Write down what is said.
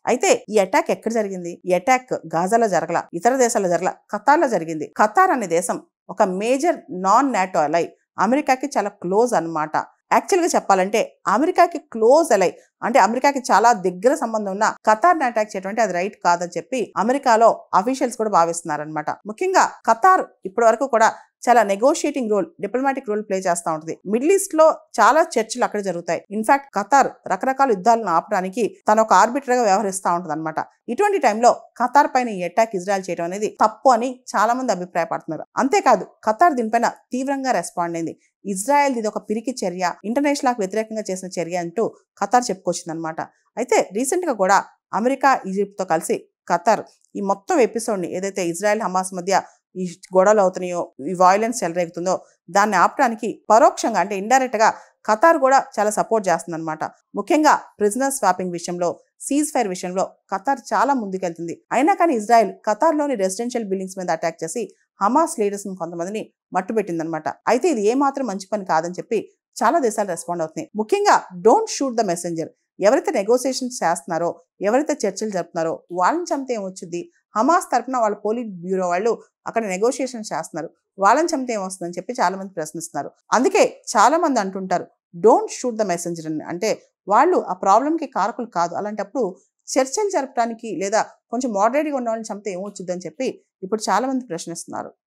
అయితే ఈ అటాక్ ఎక్కడ జరిగింది? ఈ అటాక్ గాజాలో జరగల, ఇతర దేశాల్లో జరగల, ఖతార్లో జరిగింది. ఖతార్ అనే దేశం ఒక మేజర్ నాన్ నాటో అలై, అమెరికాకి చాలా క్లోజ్ అన్నమాట. యాక్చువల్గా చెప్పాలంటే అమెరికాకి క్లోజ్ అలై, అంటే అమెరికాకి చాలా దగ్గర సంబంధం ఉన్న ఖతార్ని అటాక్ చేయడం అది రైట్ కాదని చెప్పి అమెరికాలో అఫీషియల్స్ కూడా భావిస్తున్నారనమాట. ముఖ్యంగా ఖతార్ ఇప్పటి వరకు కూడా చాలా negotiating role, diplomatic role play చేస్తూ ఉంటుంది. మిడిల్ ఈస్ట్ లో చాలా చర్చలు అక్కడ జరుగుతాయి. ఇన్ఫాక్ట్ ఖతార్ రకరకాల యుద్ధాలను ఆపడానికి తన ఒక ఆర్బిటర్ గా వ్యవహరిస్తూ ఉంటుంది అనమాట. ఇటువంటి టైంలో ఖతార్ పైన ఈ అటాక్ ఇజ్రాయెల్ చేయడం అనేది తప్పు అని చాలా మంది అభిప్రాయపడుతున్నారు. అంతేకాదు ఖతార్ దీనిపైన తీవ్రంగా రెస్పాండ్ అయింది. ఇజ్రాయెల్ ఇది ఒక పిరికి చర్య, ఇంటర్నేషనల్ లా వ్యతిరేకంగా చేసిన చర్య అంటూ ఖతార్ చెప్పుకొచ్చింది అనమాట. అయితే రీసెంట్ గా కూడా అమెరికా, ఈజిప్ట్ తో కలిసి ఖతార్ ఈ మొత్తం ఎపిసోడ్ ని, ఏదైతే ఇజ్రాయెల్ హమాస్ మధ్య ఈ గొడవలు అవుతున్నాయో, ఈ వాయిలెన్స్ చెలరేగుతుందో దాన్ని ఆపడానికి పరోక్షంగా అంటే ఇండైరెక్ట్ గా ఖతార్ కూడా చాలా సపోర్ట్ చేస్తుంది అనమాట. ముఖ్యంగా ప్రిజనర్ స్వాపింగ్ విషయంలో, సీజ్ ఫైర్ విషయంలో ఖతార్ చాలా ముందుకెళ్తుంది. అయినా కానీ ఇజ్రాయెల్ ఖతార్లోని రెసిడెన్షియల్ బిల్డింగ్స్ మీద అటాక్ చేసి హమాస్ లీడర్స్ కొంతమందిని మట్టుబెట్టిందనమాట. అయితే ఇది ఏమాత్రం మంచి పని కాదని చెప్పి చాలా దేశాలు రెస్పాండ్ అవుతున్నాయి. ముఖ్యంగా డోంట్ షూట్ ద మెసెంజర్. ఎవరైతే నెగోసియేషన్స్ చేస్తున్నారో, ఎవరైతే చర్చలు జరుపుతున్నారో వాళ్ళని చంపితే ఏమొచ్చుద్ది? హమాస్ తరఫున వాళ్ళ పోలిట్ బ్యూరో వాళ్ళు అక్కడ నెగోషియేషన్ చేస్తున్నారు, వాళ్ళని చంపితే ఏమొస్తుందని చెప్పి చాలా మంది ప్రశ్నిస్తున్నారు. అందుకే చాలా మంది అంటుంటారు డోంట్ షూట్ ద మెసెంజర్ అని. అంటే వాళ్ళు ఆ ప్రాబ్లంకి కారకులు కాదు. అలాంటప్పుడు చర్చలు జరపడానికి లేదా కొంచెం మోడరేట్గా ఉన్న వాళ్ళని చంపితే ఏమొచ్చుద్దని చెప్పి ఇప్పుడు చాలా మంది ప్రశ్నిస్తున్నారు.